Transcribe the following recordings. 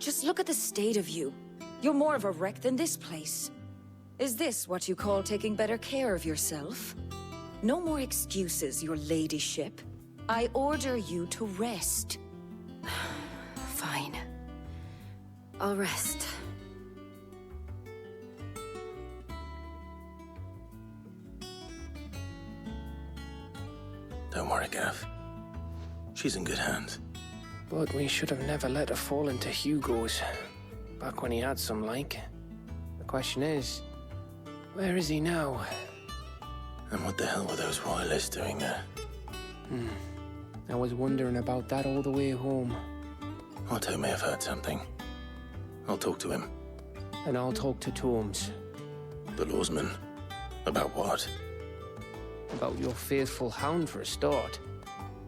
Just look at the state of you. You're more of a wreck than this place. Is this what you call taking better care of yourself? No more excuses, your ladyship. I order you to rest. Fine. I'll rest. Don't worry, Gav. She's in good hands. But we should have never let her fall into Hugo's. Back when he had some like. The question is, where is he now? And what the hell were those royalists doing there? I was wondering about that all the way home. Otto may have heard something. I'll talk to him. And I'll talk to Tomes. The lawsman. About what? About your faithful hound for a start.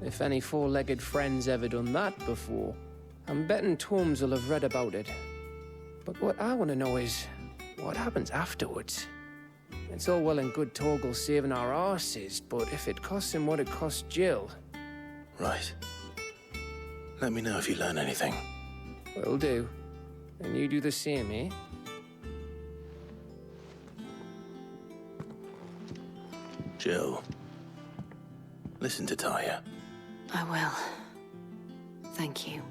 If any four-legged friend's ever done that before, I'm betting Tomes will have read about it. But what I want to know is, what happens afterwards? It's all well and good Torgal saving our arses, but if it costs him what it cost Jill... Right. Let me know if you learn anything. Will do. And you do the same, eh? Jill. Listen to Taya. I will. Thank you.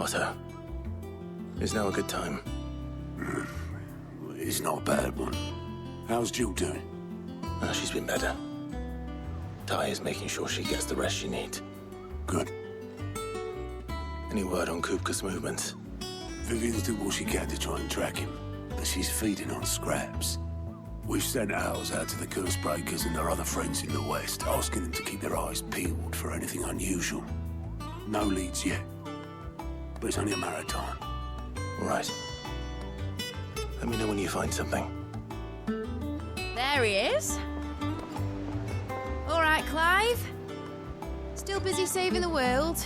Otto. Is now a good time? It's not a bad one. How's Jill doing? She's been better. Taya's making sure she gets the rest she needs. Good. Any word on Kupka's movements? Vivian's doing what she can to try and track him, but she's feeding on scraps. We've sent ours out to the Cursebreakers and their other friends in the west, asking them to keep their eyes peeled for anything unusual. No leads yet, but it's only a matter of time. Right. Let me know when you find something. There he is. All right, Clive. Still busy saving the world.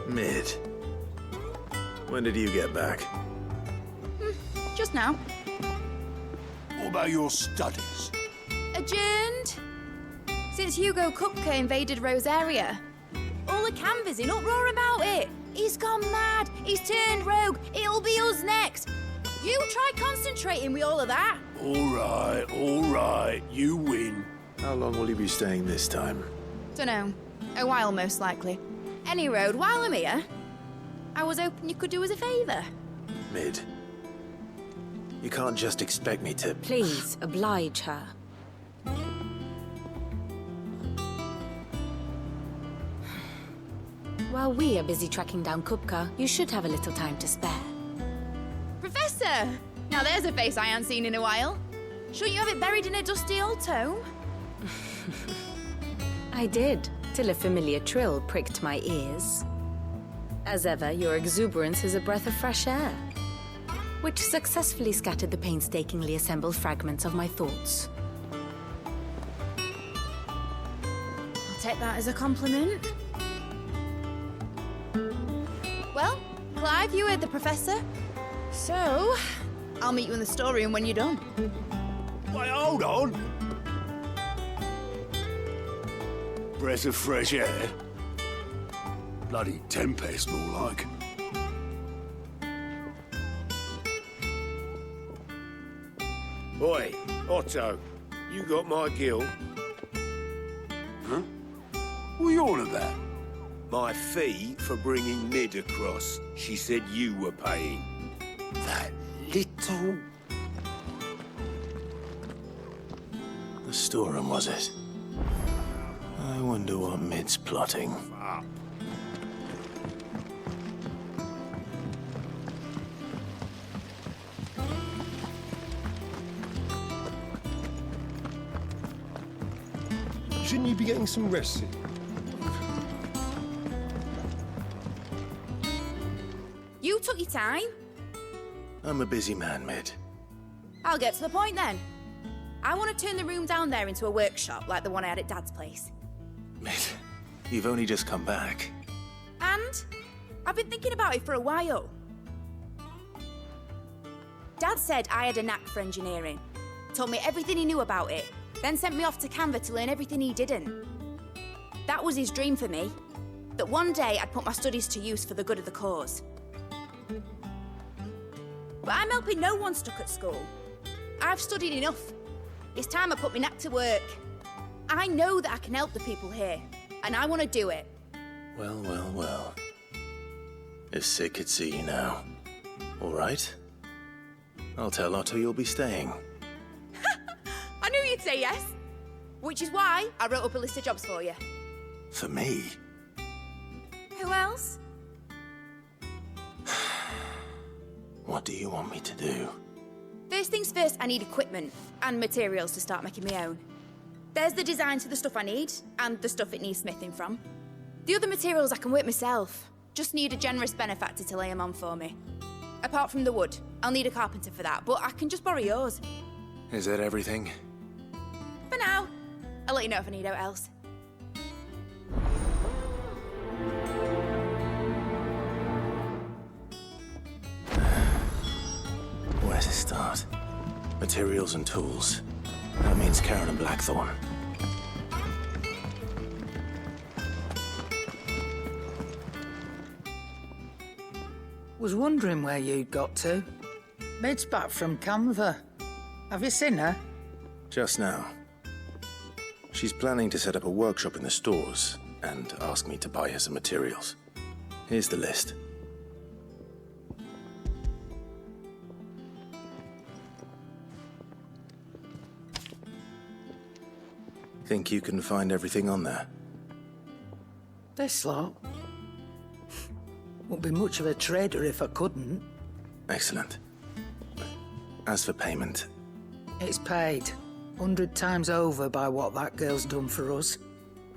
Mid. When did you get back? Just now. What about your studies? Adjourned. Since Hugo Kupka invaded Rosaria. All the canvas in uproar about it. He's gone mad. He's turned rogue. It'll be us next. You try concentrating with all of that. All right. You win. How long will you be staying this time? Dunno. A while, most likely. Any road, while I'm here, I was hoping you could do us a favour. Mid. You can't just expect me to... Please, oblige her. While we are busy tracking down Kupka, you should have a little time to spare. Professor! Now there's a face I haven't seen in a while. Shouldn't you have it buried in a dusty old tome? I did, till a familiar trill pricked my ears. As ever, your exuberance is a breath of fresh air, which successfully scattered the painstakingly assembled fragments of my thoughts. I'll take that as a compliment. Well, Clive, you heard the Professor. So, I'll meet you in the storeroom when you're done. Wait, hold on. Breath of fresh air. Bloody tempest, more like. Oi, Otto, you got my gill. Huh? What are you on about? My fee for bringing Mid across. She said you were paying. That little... The storeroom, was it? I wonder what Mid's plotting. Up. Shouldn't you be getting some rest soon? You took your time. I'm a busy man, Mid. I'll get to the point then. I want to turn the room down there into a workshop like the one I had at Dad's place. Mid, you've only just come back. And I've been thinking about it for a while. Dad said I had a knack for engineering, told me everything he knew about it, then sent me off to Canva to learn everything he didn't. That was his dream for me, that one day I'd put my studies to use for the good of the cause. But I'm helping no one stuck at school. I've studied enough. It's time I put my knack to work. I know that I can help the people here, and I want to do it. Well, well, well. If Sid could see you now. All right. I'll tell Otto you'll be staying. I knew you'd say yes. Which is why I wrote up a list of jobs for you. For me? Who else? What do you want me to do? First things first, I need equipment and materials to start making my own. There's the designs for the stuff I need, and the stuff it needs smithing from. The other materials I can work myself. Just need a generous benefactor to lay them on for me. Apart from the wood, I'll need a carpenter for that, but I can just borrow yours. Is that everything? For now. I'll let you know if I need out else. Where to start? Materials and tools. That means Karen and Blackthorn. Was wondering where you'd got to. Mid's back from Canva. Have you seen her? Just now. She's planning to set up a workshop in the stores and ask me to buy her some materials. Here's the list. Think you can find everything on there? This lot. Wouldn't be much of a trader if I couldn't. Excellent. As for payment, It's paid 100 times over by what that girl's done for us.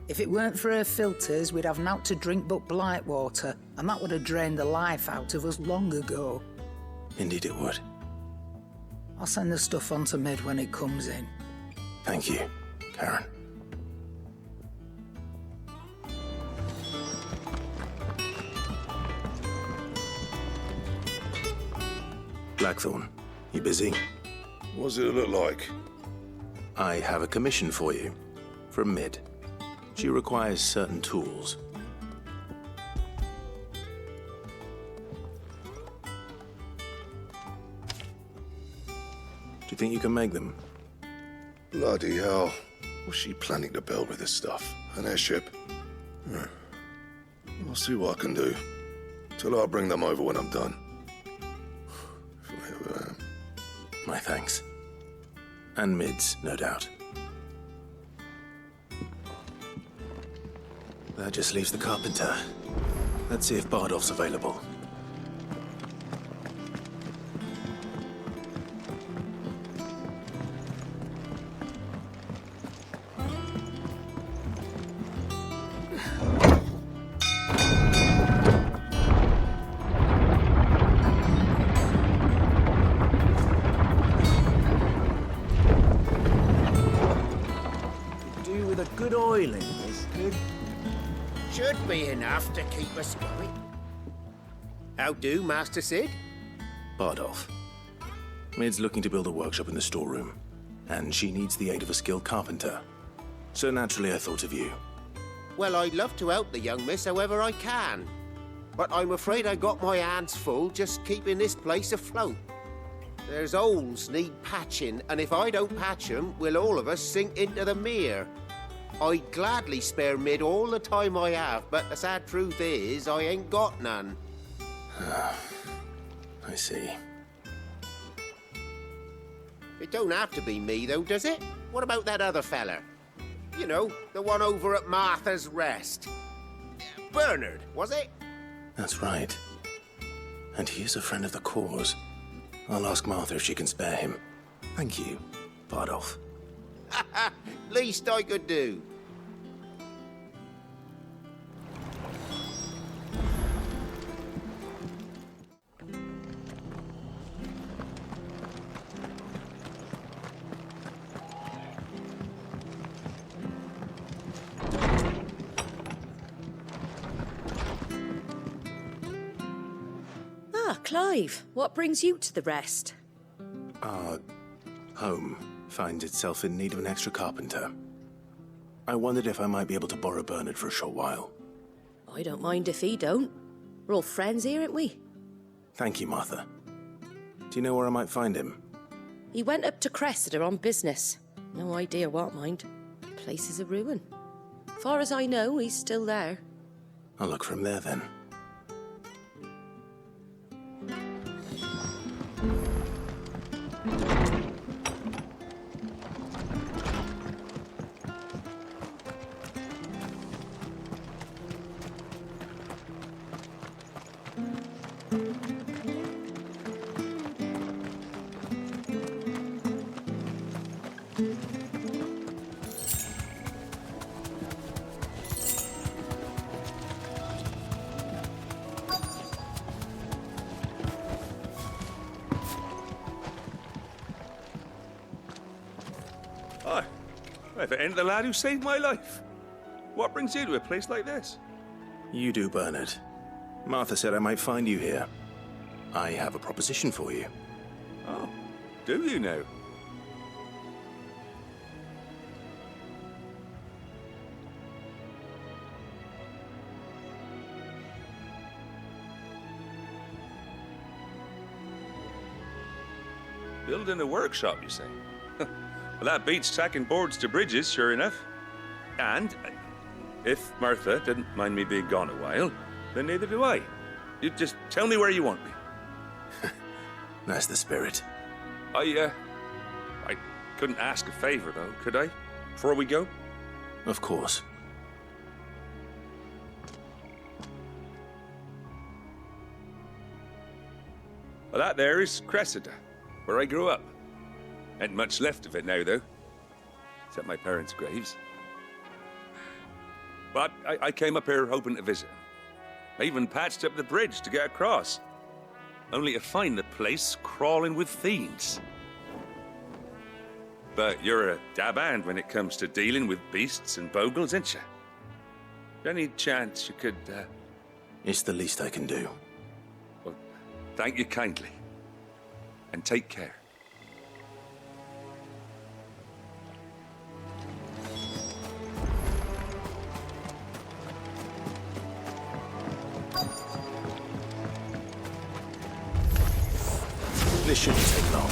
If it weren't for her filters, we'd have naught to drink but blight water, and that would have drained the life out of us long ago. indeed it would. I'll send the stuff on to Mid when it comes in. Thank you, Karen. Blackthorn, you busy? What's it look like? I have a commission for you. From Mid. She requires certain tools. Do you think you can make them? Bloody hell. What's she planning to build with this stuff? An airship? I'll see what I can do. Tell her I'll bring them over when I'm done. My thanks. And Mid's, no doubt. That just leaves the carpenter. Let's see if Bardolph's available. Do with a good oiling, this kid. Should be enough to keep us going. How do, Master Sid? Bardolph. Mid's looking to build a workshop in the storeroom, and she needs the aid of a skilled carpenter. So naturally I thought of you. Well, I'd love to help the young miss however I can. But I'm afraid I got my hands full just keeping this place afloat. There's holes need patching, and if I don't patch them, we'll all of us sink into the mere. I'd gladly spare Mid all the time I have, but the sad truth is, I ain't got none. I see. It don't have to be me, though, does it? What about that other fella? You know, the one over at Martha's Rest. Bernard, was it? That's right. And he is a friend of the cause. I'll ask Martha if she can spare him. Thank you, Bardolph. Least I could do. Ah, Clive, what brings you to the rest? Our home finds itself in need of an extra carpenter. I wondered if I might be able to borrow Bernard for a short while. I don't mind if he don't. We're all friends here, aren't we? Thank you, Martha. Do you know where I might find him? He went up to Cressida on business. No idea what, mind. Place is a ruin. Far as I know, he's still there. I'll look for him there, then. Hi. If it ain't the lad who saved my life. What brings you to a place like this? You do, Bernard. Martha said I might find you here. I have a proposition for you. Oh, do you now? Building a workshop, you say? Well, that beats tacking boards to bridges, sure enough. And if Martha didn't mind me being gone a while, then neither do I. You just tell me where you want me. That's the spirit. I couldn't ask a favor, though, could I? Before we go? Of course. Well, that there is Cressida, where I grew up. Ain't much left of it now, though. Except my parents' graves. But I came up here hoping to visit. I even patched up the bridge to get across. Only to find the place crawling with fiends. But you're a dab hand when it comes to dealing with beasts and bogles, ain't you? Any chance you could, It's the least I can do. Well, thank you kindly. And take care. This shouldn't take long.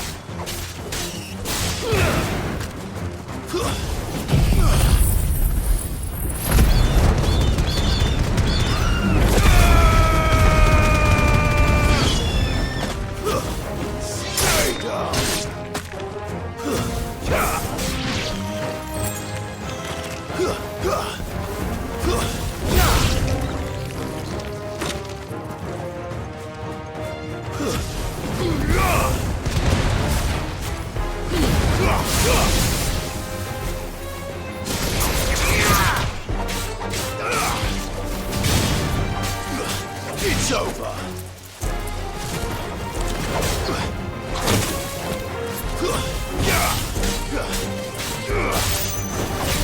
It's over.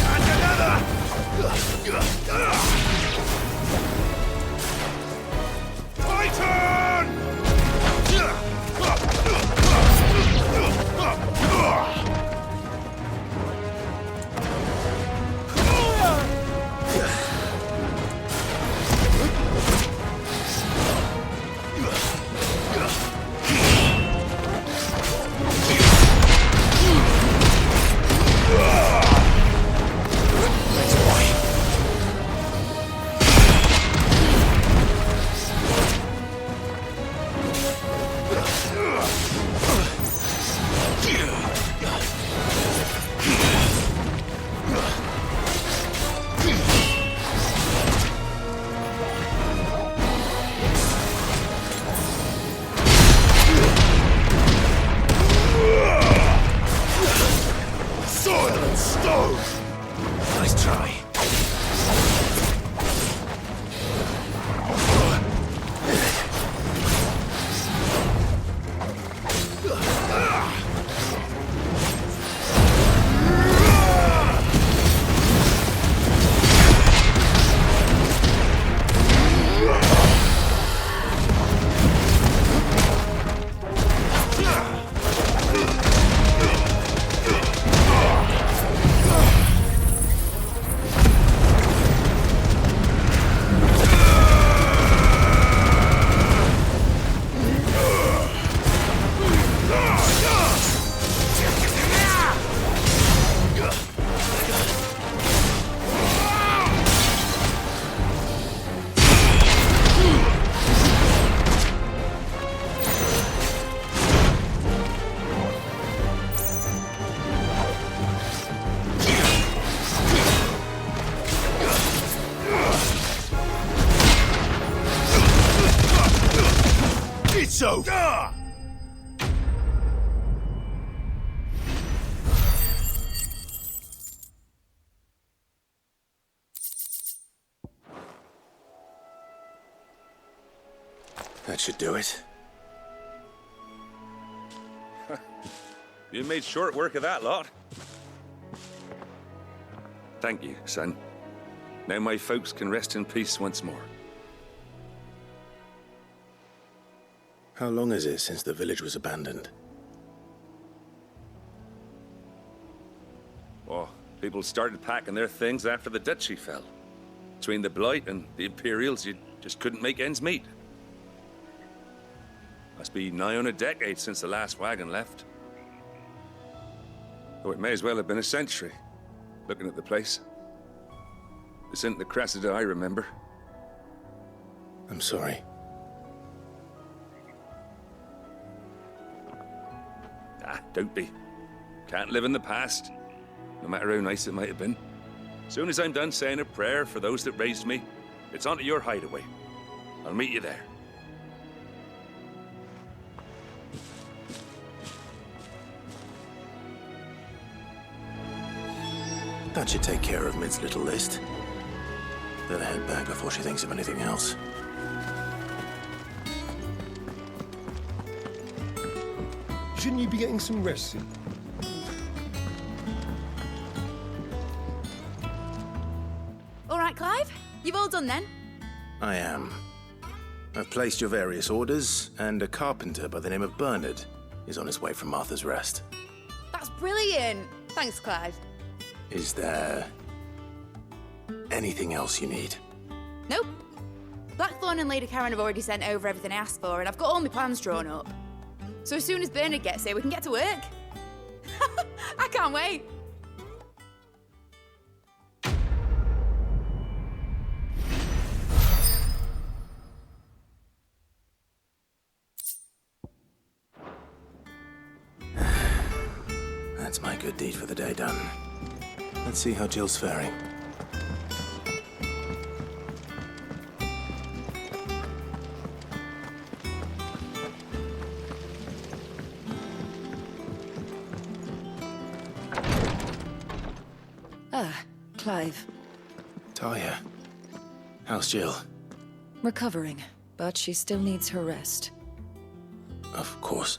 And another. That should do it. You made short work of that lot. Thank you, son. Now my folks can rest in peace once more. How long is it since the village was abandoned? Oh, people started packing their things after the duchy fell. Between the Blight and the Imperials, you just couldn't make ends meet. Must be nigh on a decade since the last wagon left. Oh, it may as well have been a century, looking at the place. This isn't the Cressida I remember. I'm sorry. Ah, don't be. Can't live in the past, no matter how nice it might have been. Soon as I'm done saying a prayer for those that raised me, it's onto your hideaway. I'll meet you there. That should take care of Mid's little list. Better head back before she thinks of anything else. Shouldn't you be getting some rest soon? All right, Clive? You've all done then? I am. I've placed your various orders, and a carpenter by the name of Bernard is on his way from Martha's Rest. That's brilliant. Thanks, Clive. Is there anything else you need? Nope. Blackthorn and Lady Karen have already sent over everything I asked for, and I've got all my plans drawn up. So as soon as Bernard gets here, we can get to work. I can't wait. That's my good deed for the day done. Let's see how Jill's faring. Ah, Clive. Talia, how's Jill? Recovering, but she still needs her rest. Of course.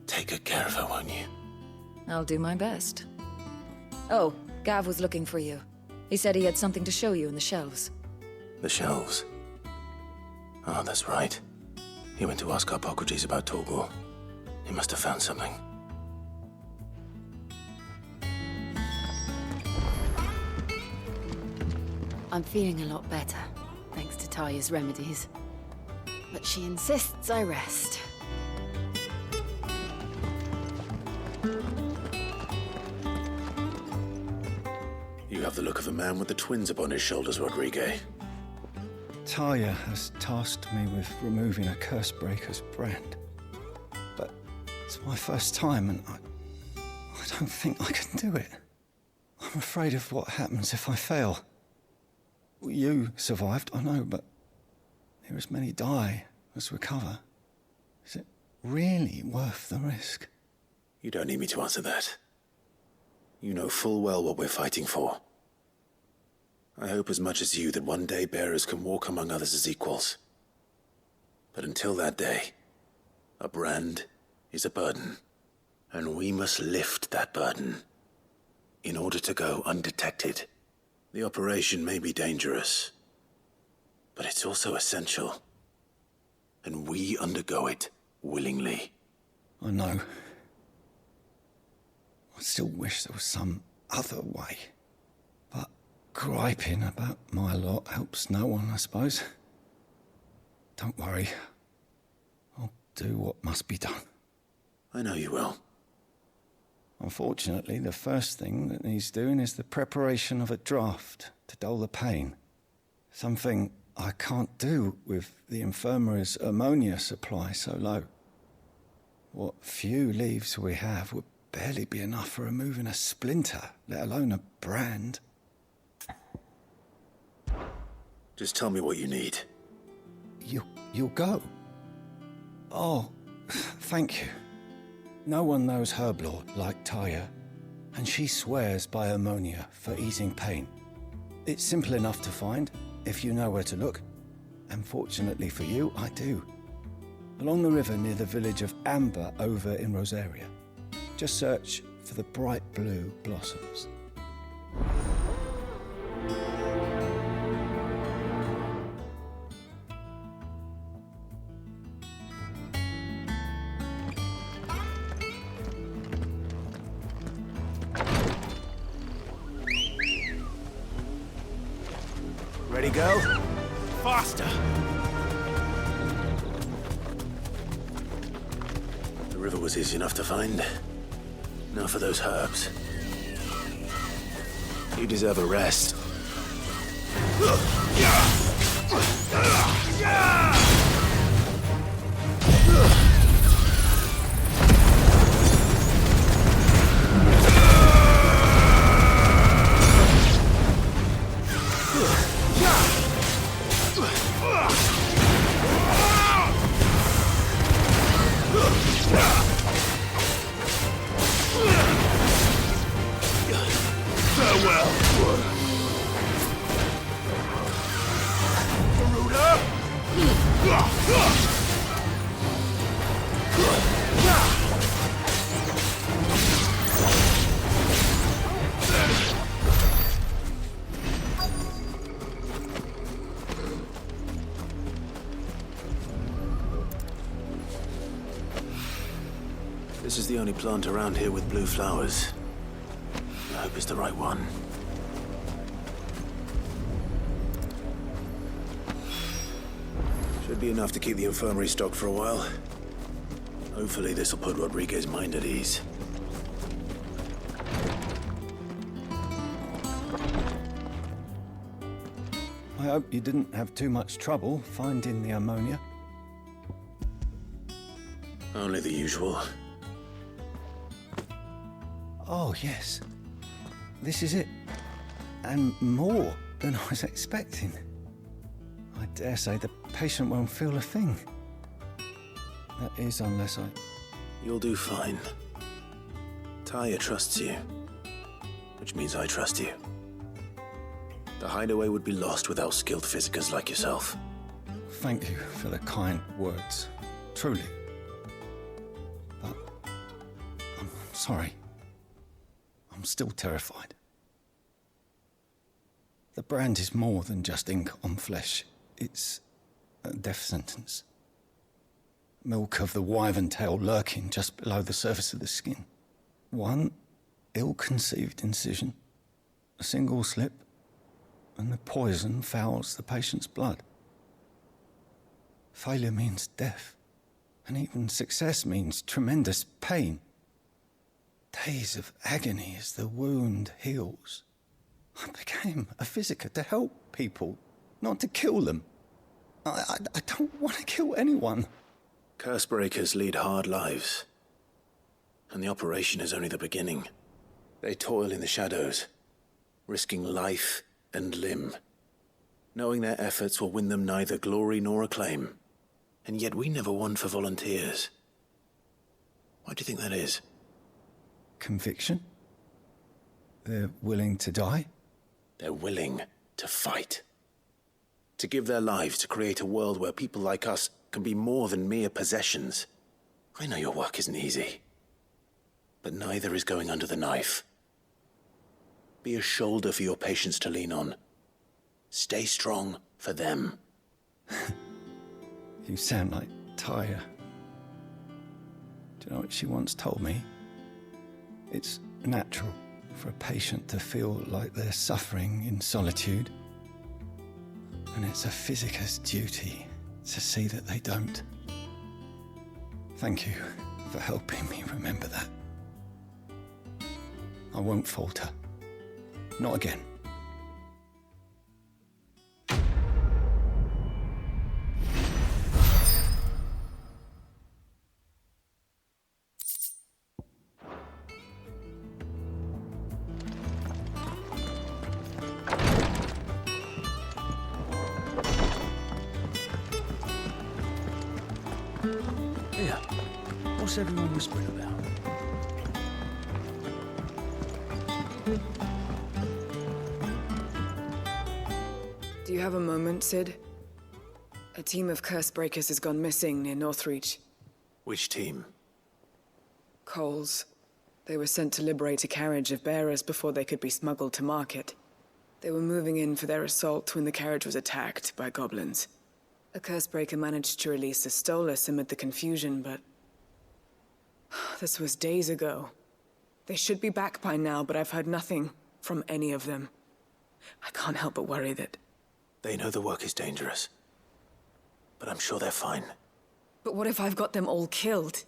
Take good care of her, won't you? I'll do my best. Oh, Gav was looking for you. He said he had something to show you in the shelves. The shelves? Oh, that's right. He went to ask Harpocrates about Torgor. He must have found something. I'm feeling a lot better, thanks to Talia's remedies. But she insists I rest. You have the look of a man with the twins upon his shoulders, Rodrigue. Talia has tasked me with removing a Cursebreaker's brand. But it's my first time, and I don't think I can do it. I'm afraid of what happens if I fail. You survived, I know, but there as many die as recover. Is it really worth the risk? You don't need me to answer that. You know full well what we're fighting for. I hope as much as you that one day bearers can walk among others as equals. But until that day, a brand is a burden, and we must lift that burden in order to go undetected. The operation may be dangerous, but it's also essential, and we undergo it willingly. I know. I still wish there was some other way. But griping about my lot helps no one, I suppose. Don't worry. I'll do what must be done. I know you will. Unfortunately, the first thing that needs doing is the preparation of a draft to dull the pain. Something I can't do with the infirmary's ammonia supply so low. What few leaves we have would barely be enough for removing a splinter, let alone a brand. Just tell me what you need. You'll go? Oh, thank you. No one knows Herblord like Talia, and she swears by ammonia for easing pain. It's simple enough to find, if you know where to look, And fortunately for you, I do. Along the river near the village of Amber over in Rosaria. Just search for the bright blue blossoms. Ready, go? Faster! The river was easy enough to find. Now for those herbs. You deserve a rest. This is the only plant around here with blue flowers. I hope it's the right one. Should be enough to keep the infirmary stocked for a while. Hopefully this will put Rodriguez's mind at ease. I hope you didn't have too much trouble finding the ammonia. Only the usual. Oh, yes. This is it. And more than I was expecting. I dare say the patient won't feel a thing. That is, unless I... You'll do fine. Taya trusts you. Which means I trust you. The hideaway would be lost without skilled physicers like yourself. Thank you for the kind words. Truly. But... I'm sorry. I'm still terrified. The brand is more than just ink on flesh. It's a death sentence. Milk of the wyvern tail lurking just below the surface of the skin. One ill-conceived incision, a single slip, and the poison fouls the patient's blood. Failure means death, and even success means tremendous pain. Days of agony as the wound heals. I became a physiker to help people, not to kill them. I don't want to kill anyone. Cursebreakers lead hard lives. And the operation is only the beginning. They toil in the shadows, risking life and limb, knowing their efforts will win them neither glory nor acclaim. And yet we never won for volunteers. Why do you think that is? Conviction? They're willing to die? They're willing to fight. To give their lives to create a world where people like us can be more than mere possessions. I know your work isn't easy. But neither is going under the knife. Be a shoulder for your patients to lean on. Stay strong for them. You sound like Taya. Do you know what she once told me? It's natural for a patient to feel like they're suffering in solitude. And it's a physiker's duty to see that they don't. Thank you for helping me remember that. I won't falter. Not again. Here, what's everyone whispering about? Do you have a moment, Sid? A team of curse breakers has gone missing near Northreach. Which team? Coles. They were sent to liberate a carriage of bearers before they could be smuggled to market. They were moving in for their assault when the carriage was attacked by goblins. A cursebreaker managed to release a Stolas amid the confusion, but... this was days ago. They should be back by now, but I've heard nothing from any of them. I can't help but worry that... They know the work is dangerous. But I'm sure they're fine. But what if I've got them all killed?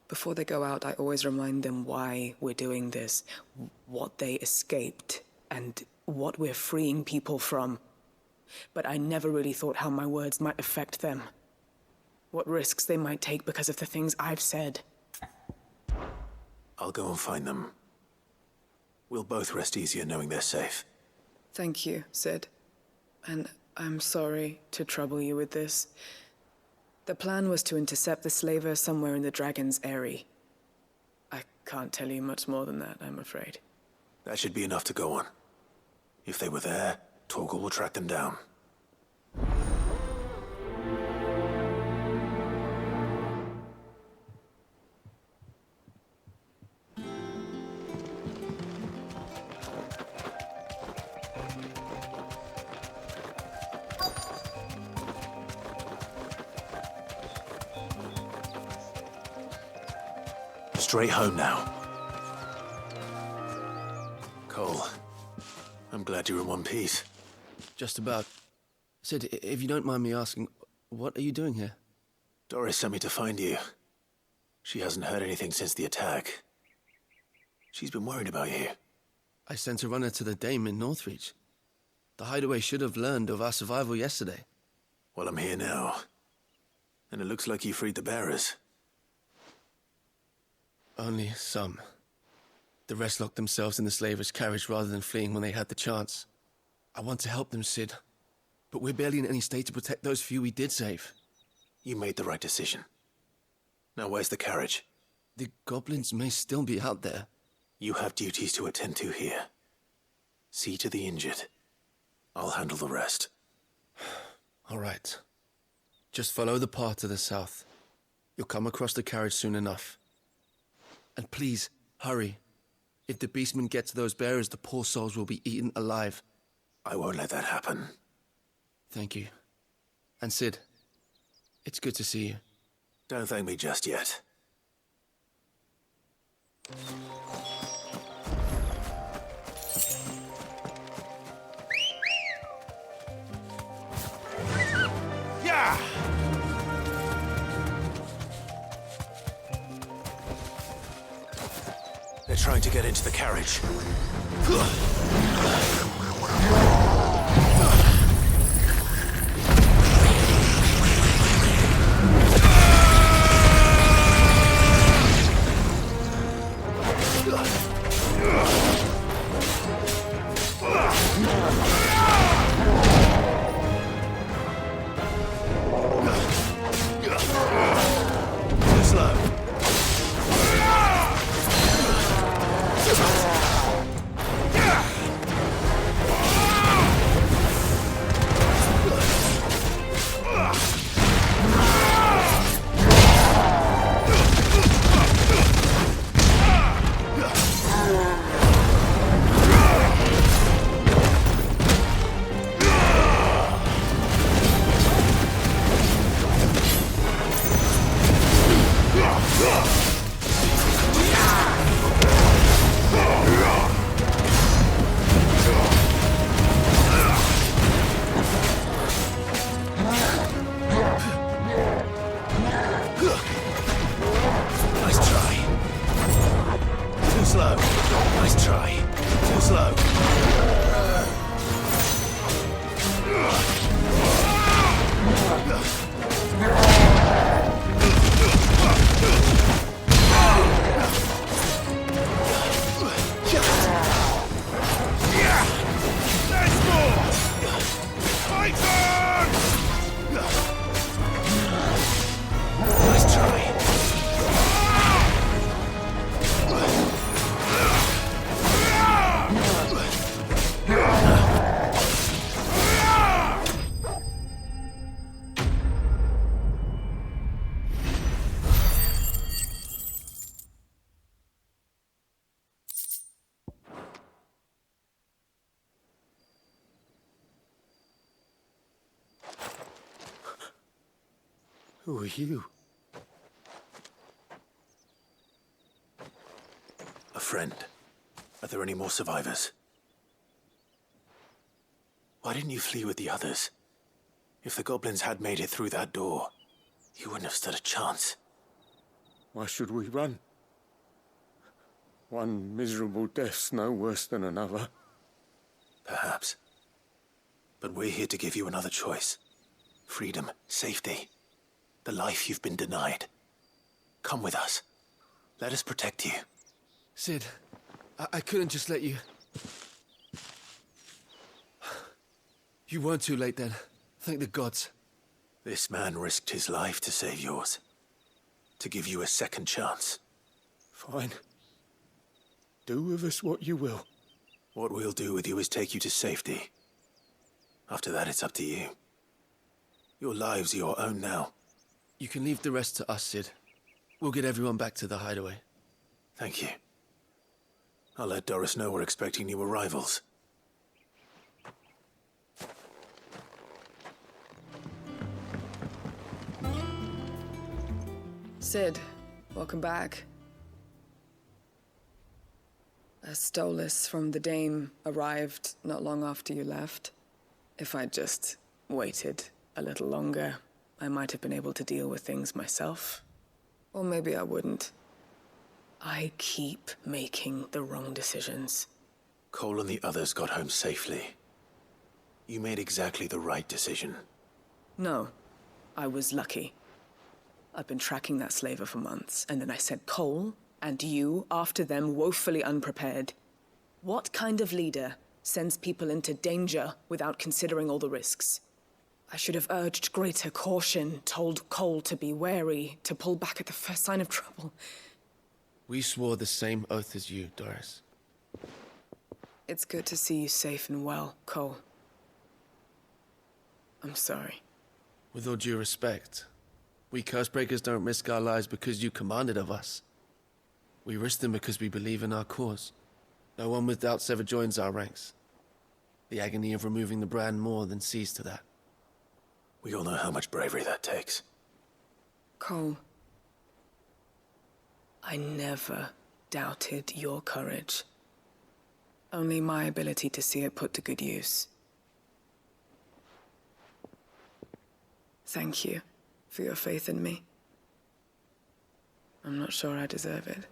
Before they go out, I always remind them why we're doing this, what they escaped, and what we're freeing people from. But I never really thought how my words might affect them. What risks they might take because of the things I've said. I'll go and find them. We'll both rest easier knowing they're safe. Thank you, Sid. And I'm sorry to trouble you with this. The plan was to intercept the slaver somewhere in the Dragon's Eyrie. I can't tell you much more than that, I'm afraid. That should be enough to go on. If they were there, Torgal will track them down. Straight home now. Cole, I'm glad you're in one piece. Just about. Sid, if you don't mind me asking, what are you doing here? Doris sent me to find you. She hasn't heard anything since the attack. She's been worried about you. I sent a runner to the Dame in Northreach. The hideaway should have learned of our survival yesterday. Well, I'm here now. And it looks like you freed the bearers. Only some. The rest locked themselves in the slaver's carriage rather than fleeing when they had the chance. I want to help them, Sid. But we're barely in any state to protect those few we did save. You made the right decision. Now where's the carriage? The goblins may still be out there. You have duties to attend to here. See to the injured. I'll handle the rest. All right. Just follow the path to the south. You'll come across the carriage soon enough. And please, hurry. If the beastmen get to those bearers, the poor souls will be eaten alive. I won't let that happen. Thank you. And Sid, it's good to see you. Don't thank me just yet. Yeah! They're trying to get into the carriage. Who are you? A friend. Are there any more survivors? Why didn't you flee with the others? If the goblins had made it through that door, you wouldn't have stood a chance. Why should we run? One miserable death's no worse than another. Perhaps. But we're here to give you another choice. Freedom, safety, the life you've been denied. Come with us. Let us protect you. Sid, I couldn't just let you... You weren't too late then. Thank the gods. This man risked his life to save yours. To give you a second chance. Fine. Do with us what you will. What we'll do with you is take you to safety. After that, it's up to you. Your lives are your own now. You can leave the rest to us, Sid. We'll get everyone back to the hideaway. Thank you. I'll let Doris know we're expecting new arrivals. Sid, welcome back. A Stolas from the Dame arrived not long after you left. If I'd just waited a little longer, I might have been able to deal with things myself. Or maybe I wouldn't. I keep making the wrong decisions. Cole and the others got home safely. You made exactly the right decision. No, I was lucky. I've been tracking that slaver for months, and then I sent Cole and you after them woefully unprepared. What kind of leader sends people into danger without considering all the risks? I should have urged greater caution, told Cole to be wary, to pull back at the first sign of trouble. We swore the same oath as you, Doris. It's good to see you safe and well, Cole. I'm sorry. With all due respect, we Cursebreakers don't risk our lives because you commanded of us. We risk them because we believe in our cause. No one with doubts ever joins our ranks. The agony of removing the brand more than sees to that. We all know how much bravery that takes. Cole, I never doubted your courage. Only my ability to see it put to good use. Thank you for your faith in me. I'm not sure I deserve it.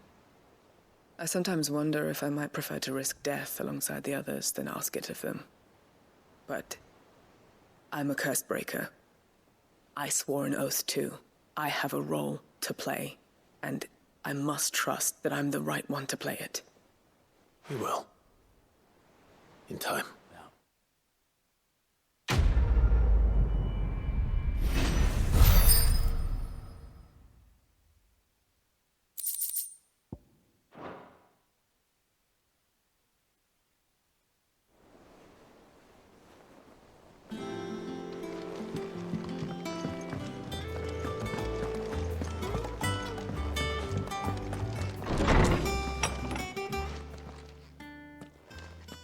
I sometimes wonder if I might prefer to risk death alongside the others than ask it of them. But I'm a Cursebreaker. I swore an oath too. I have a role to play, and I must trust that I'm the right one to play it. You will. In time.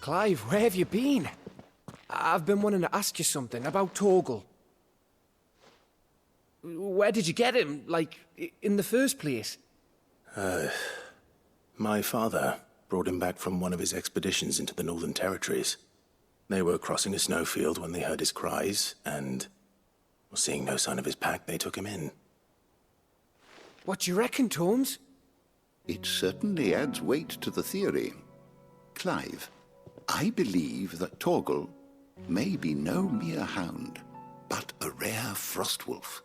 Clive, where have you been? I've been wanting to ask you something about Torgal. Where did you get him, like, in the first place? My father brought him back from one of his expeditions into the Northern Territories. They were crossing a snowfield when they heard his cries, and, seeing no sign of his pack, they took him in. What do you reckon, Torms? It certainly adds weight to the theory. Clive, I believe that Torgal may be no mere hound, but a rare frostwolf,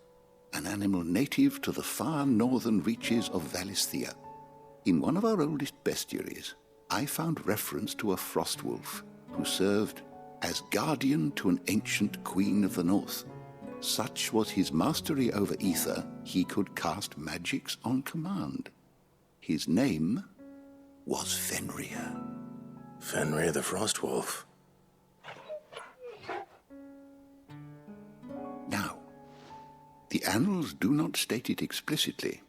an animal native to the far northern reaches of Valisthea. In one of our oldest bestiaries, I found reference to a frostwolf who served as guardian to an ancient queen of the north. Such was his mastery over ether, he could cast magics on command. His name was Fenrir. Fenrir the Frostwolf. Now, the annals do not state it explicitly,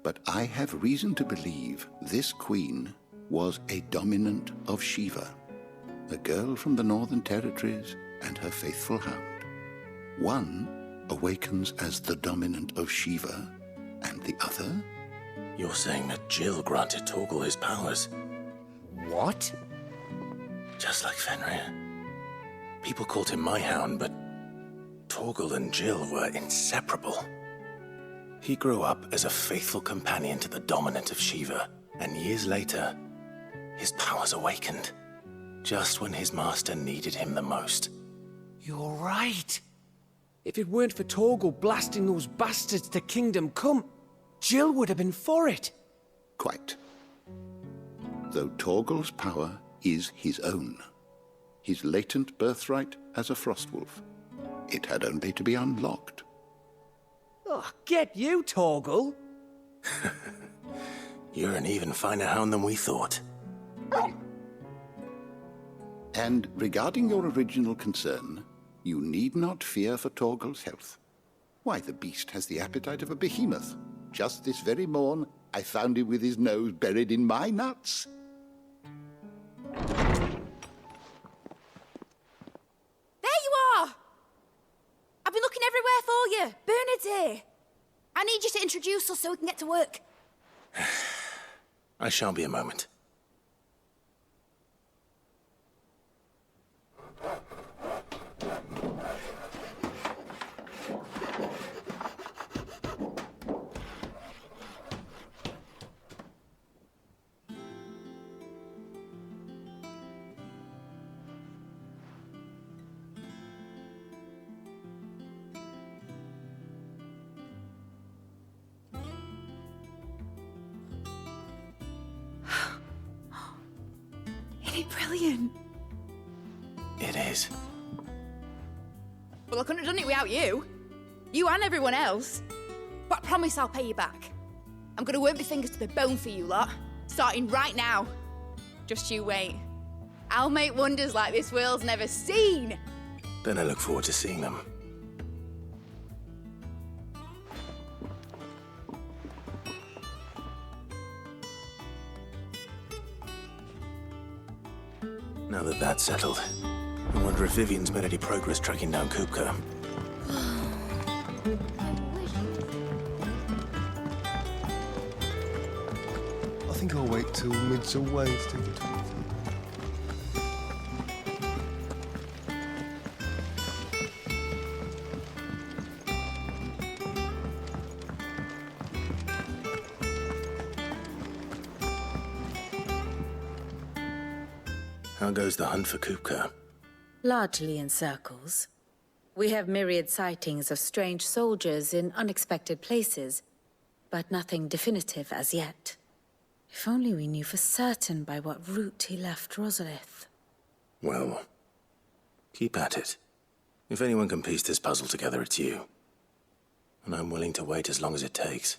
but I have reason to believe this queen was a dominant of Shiva, a girl from the Northern Territories and her faithful hound. One awakens as the dominant of Shiva, and the other? You're saying that Jill granted Torgal his powers? What? Just like Fenrir. People called him my hound, but Torgal and Jill were inseparable. He grew up as a faithful companion to the dominant of Shiva, and years later, his powers awakened, just when his master needed him the most. You're right. If it weren't for Torgal blasting those bastards to Kingdom Come, Jill would have been for it. Quite. Though Torgal's power is his own, his latent birthright as a Frostwolf. It had only to be unlocked. Oh, get you, Torgal! You're an even finer hound than we thought. And regarding your original concern, you need not fear for Torgal's health. Why, the beast has the appetite of a behemoth. Just this very morn, I found him with his nose buried in my nuts. There you are! I've been looking everywhere for you. Bernard's here. I need you to introduce us so we can get to work. I shan't be a moment. Brilliant. It is. Well, I couldn't have done it without you. You and everyone else. But I promise I'll pay you back. I'm gonna work my fingers to the bone for you lot, starting right now. Just you wait. I'll make wonders like this world's never seen. Then I look forward to seeing them. Now that that's settled, I wonder if Vivian's made any progress tracking down Kupka. I think I'll wait till mid's away to take it to anything. How goes the hunt for Kupka? Largely in circles. We have myriad sightings of strange soldiers in unexpected places, but nothing definitive as yet. If only we knew for certain by what route he left Rosalith. Well, keep at it. If anyone can piece this puzzle together, it's you. And I'm willing to wait as long as it takes.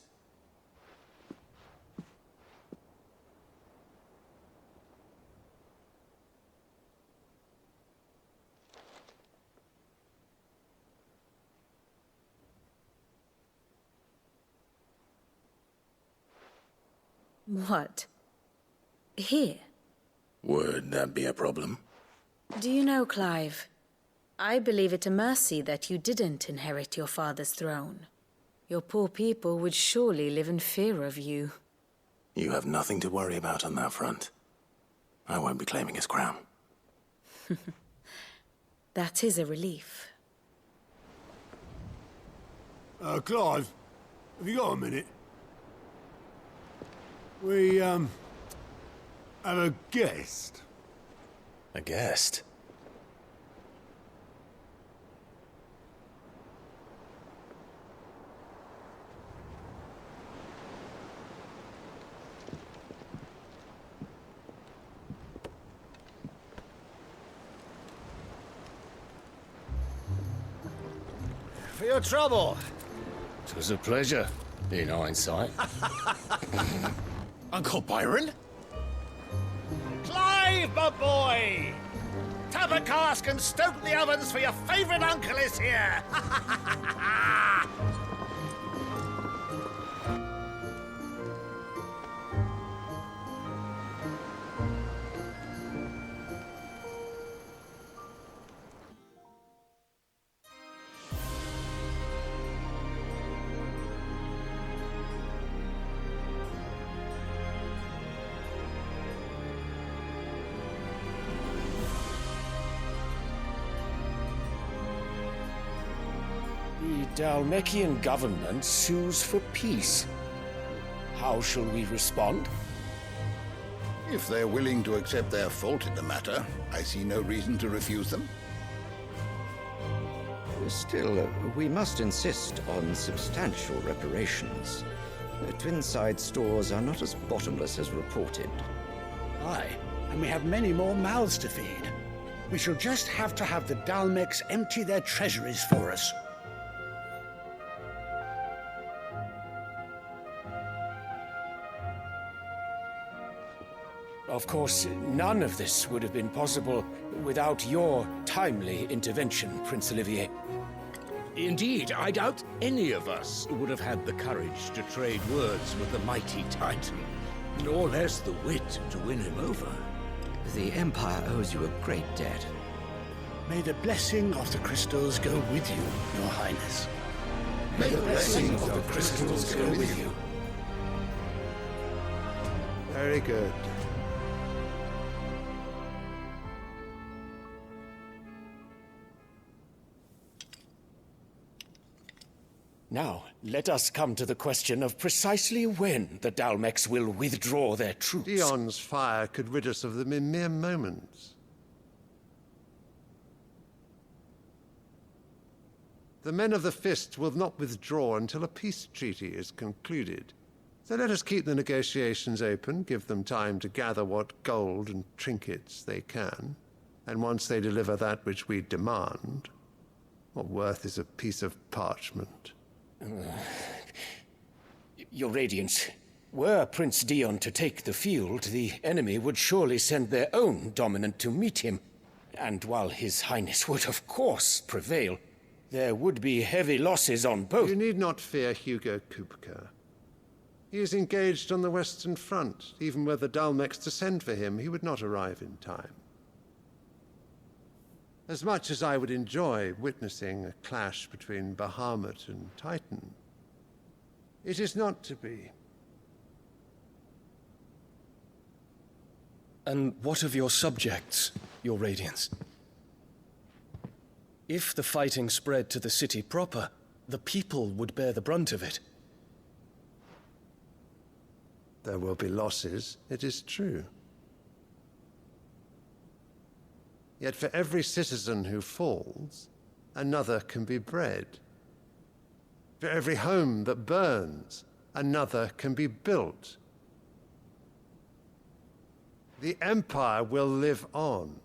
What? Here? Would that be a problem? Do you know, Clive? I believe it a mercy that you didn't inherit your father's throne. Your poor people would surely live in fear of you. You have nothing to worry about on that front. I won't be claiming his crown. That is a relief. Clive, have you got a minute? We, have a guest. A guest? For your trouble. It was a pleasure, in hindsight. Uncle Byron? Clive, my boy! Tap a cask and stoke the ovens for your favourite uncle is here! Dalmekian government sues for peace. How shall we respond? If they're willing to accept their fault in the matter, I see no reason to refuse them. Still, we must insist on substantial reparations. Twinside stores are not as bottomless as reported. Aye, and we have many more mouths to feed. We shall just have to have the Dalmecs empty their treasuries for us. Of course, none of this would have been possible without your timely intervention, Prince Olivier. Indeed, I doubt any of us would have had the courage to trade words with the mighty Titan, nor less the wit to win him over. The Empire owes you a great debt. May the blessing of the crystals go with you, Your Highness. May the blessing of the crystals go with you. Very good. Now, let us come to the question of precisely when the Dalmecs will withdraw their troops. Dion's fire could rid us of them in mere moments. The men of the Fist will not withdraw until a peace treaty is concluded. So let us keep the negotiations open, give them time to gather what gold and trinkets they can, and once they deliver that which we demand, what worth is a piece of parchment? Your Radiance, were Prince Dion to take the field, the enemy would surely send their own dominant to meet him. And while His Highness would of course prevail, there would be heavy losses on both. You need not fear Hugo Kupka. He is engaged on the Western Front. Even were the Dalmecs to send for him, he would not arrive in time. As much as I would enjoy witnessing a clash between Bahamut and Titan, it is not to be. And what of your subjects, Your Radiance? If the fighting spread to the city proper, the people would bear the brunt of it. There will be losses, it is true. Yet for every citizen who falls, another can be bred. For every home that burns, another can be built. The Empire will live on.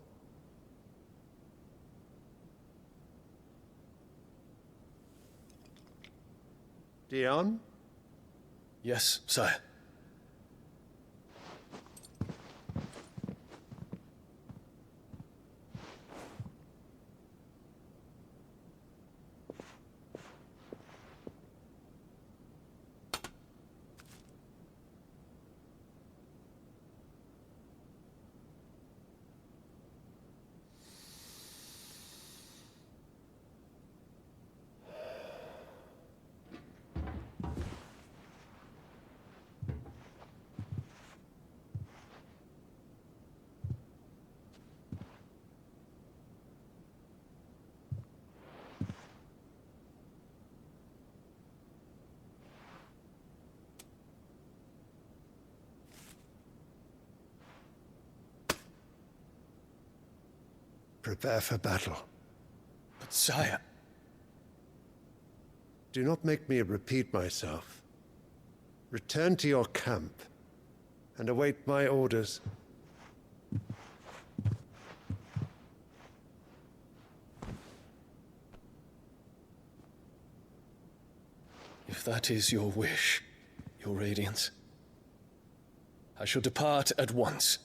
Dion? Yes, sire. Prepare for battle. But sire... Do not make me repeat myself. Return to your camp and await my orders. If that is your wish, Your Radiance, I shall depart at once.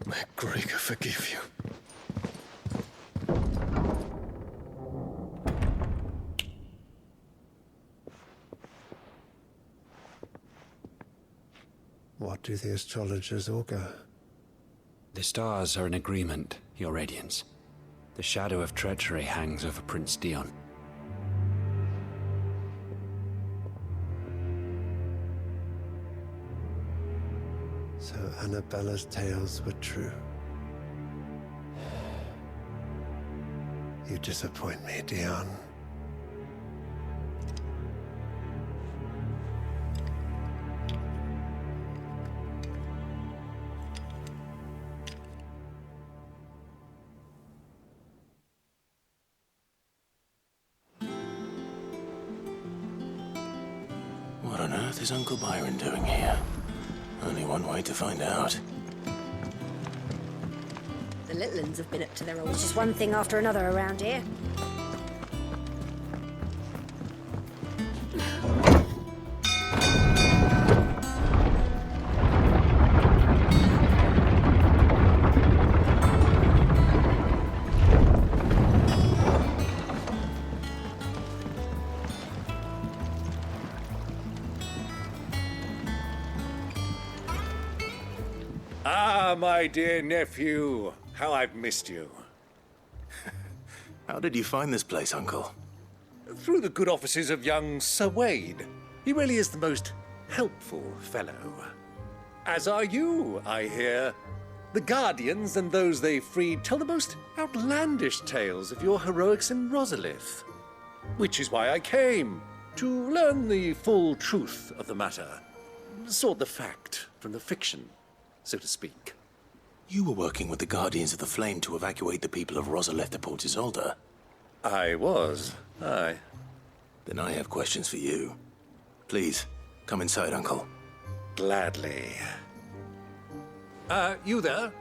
May Gregor forgive you. What do the astrologers augur? The stars are in agreement, Your Radiance. The shadow of treachery hangs over Prince Dion. Annabella's tales were true. You disappoint me, Dion. What on earth is Uncle Byron doing here? Only one way to find out. The little uns have been up to their old. It's just one thing after another around here. Ah, my dear nephew. How I've missed you. How did you find this place, Uncle? Through the good offices of young Sir Wade. He really is the most helpful fellow. As are you, I hear. The Guardians and those they freed tell the most outlandish tales of your heroics in Rosalith. Which is why I came, to learn the full truth of the matter. Sort the fact from the fiction, so to speak. You were working with the Guardians of the Flame to evacuate the people of Rosalith to Port Isolde. I was, aye. Then I have questions for you. Please, come inside, Uncle. Gladly. You there?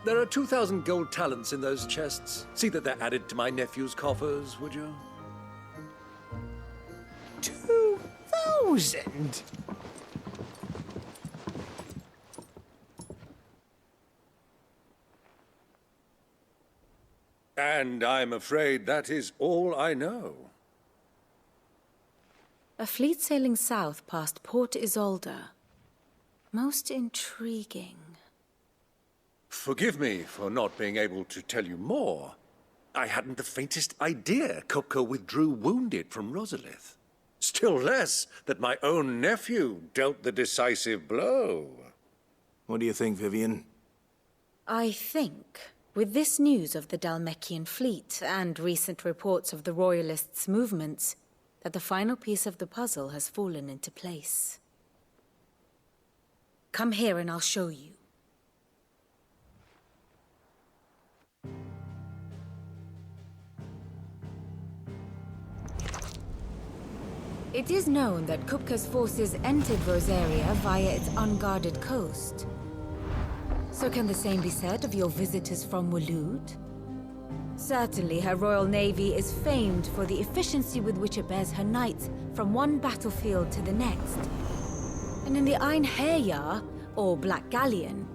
There are 2,000 gold talents in those chests. See that they're added to my nephew's coffers, would you? 2,000? And I'm afraid that is all I know. A fleet sailing south past Port Isolde. Most intriguing. Forgive me for not being able to tell you more. I hadn't the faintest idea Kupka withdrew wounded from Rosalith. Still less that my own nephew dealt the decisive blow. What do you think, Vivian? I think, with this news of the Dhalmekian fleet and recent reports of the Royalists' movements, that the final piece of the puzzle has fallen into place. Come here and I'll show you. It is known that Kupka's forces entered Rosaria via its unguarded coast. So can the same be said of your visitors from Waloed? Certainly, her Royal Navy is famed for the efficiency with which it bears her knights from one battlefield to the next. And in the Einherjar, or Black Galleon,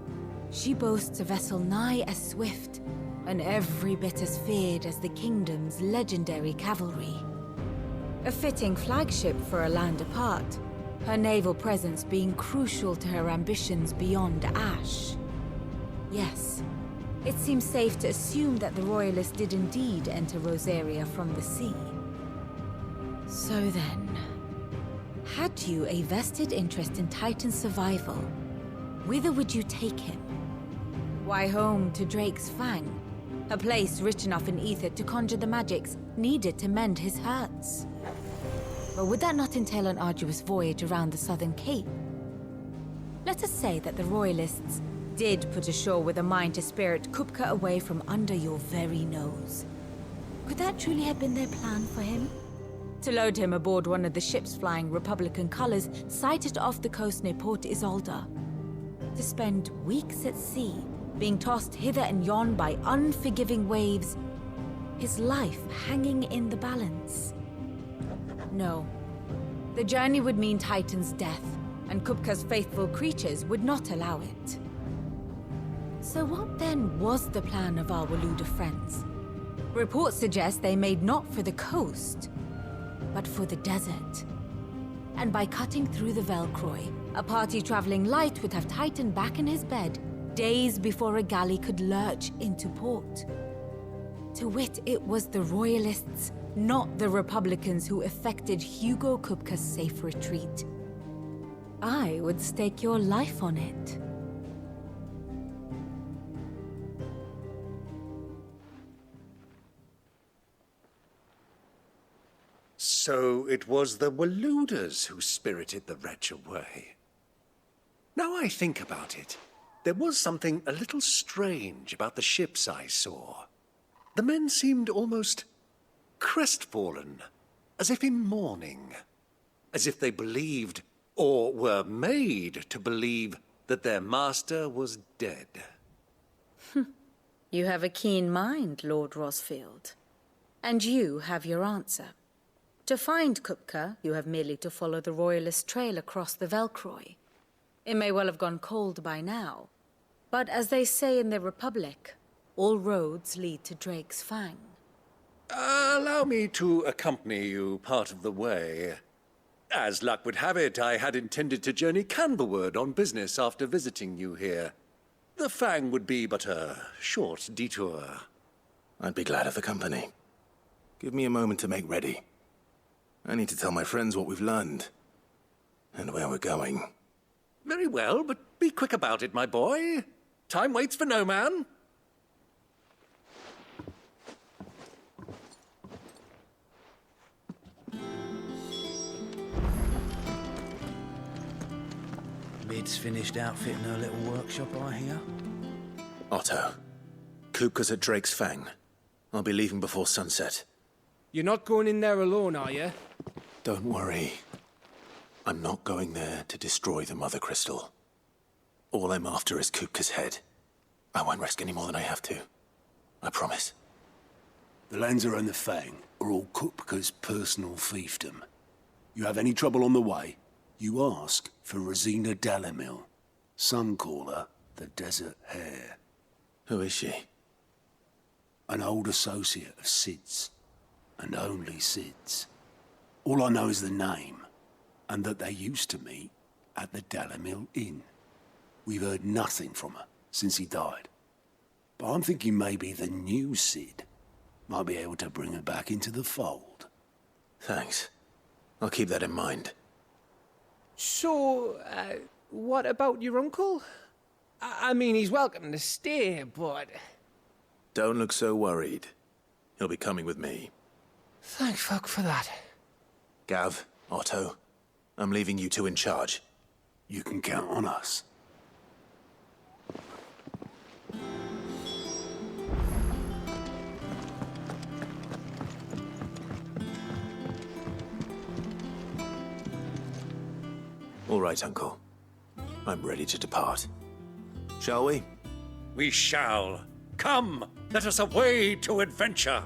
she boasts a vessel nigh as swift and every bit as feared as the kingdom's legendary cavalry. A fitting flagship for a land apart, her naval presence being crucial to her ambitions beyond Ash. Yes, it seems safe to assume that the Royalists did indeed enter Rosaria from the sea. So then, had you a vested interest in Titan's survival, whither would you take him? Why, home to Drake's Fang, a place rich enough in ether to conjure the magics needed to mend his hurts. But would that not entail an arduous voyage around the southern cape? Let us say that the Royalists did put ashore with a mind to spirit Kupka away from under your very nose. Could that truly have been their plan for him? To load him aboard one of the ships flying Republican colors sighted off the coast near Port Isolde. To spend weeks at sea, being tossed hither and yon by unforgiving waves, his life hanging in the balance. No. The journey would mean Titan's death, and Kupka's faithful creatures would not allow it. So what then was the plan of our Waloed friends? Reports suggest they made not for the coast, but for the desert. And by cutting through the Velcroy, a party traveling light would have Titan back in his bed days before a galley could lurch into port. To wit, it was the Royalists, not the Republicans, who effected Hugo Kupka's safe retreat. I would stake your life on it. So it was the Waluders who spirited the wretch away. Now I think about it, there was something a little strange about the ships I saw. The men seemed almost crestfallen, as if in mourning, as if they believed, or were made to believe, that their master was dead. You have a keen mind, Lord Rosfield. And you have your answer. To find Kupka, you have merely to follow the Royalist trail across the Velcroy. It may well have gone cold by now, but as they say in the Republic, all roads lead to Drake's Fang. Allow me to accompany you part of the way. As luck would have it, I had intended to journey Canberward on business after visiting you here. The Fang would be but a short detour. I'd be glad of the company. Give me a moment to make ready. I need to tell my friends what we've learned, and where we're going. Very well, but be quick about it, my boy. Time waits for no man. Mid's finished outfitting her little workshop, I hear. Otto, Kupka's at Drake's Fang. I'll be leaving before sunset. You're not going in there alone, are you? Don't worry. I'm not going there to destroy the Mother Crystal. All I'm after is Kupka's head. I won't risk any more than I have to. I promise. The Lanza and the Fang are all Kupka's personal fiefdom. You have any trouble on the way, you ask for Rosina Dalamil. Some call her the Desert Hare. Who is she? An old associate of Sid's, and only Sid's. All I know is the name, and that they used to meet at the Dalamil Inn. We've heard nothing from her since he died. But I'm thinking maybe the new Sid might be able to bring her back into the fold. Thanks. I'll keep that in mind. So, what about your uncle? I mean, he's welcome to stay, but... Don't look so worried. He'll be coming with me. Thank fuck for that. Gav, Otto, I'm leaving you two in charge. You can count on us. All right, Uncle. I'm ready to depart. Shall we? We shall. Come, let us away to adventure.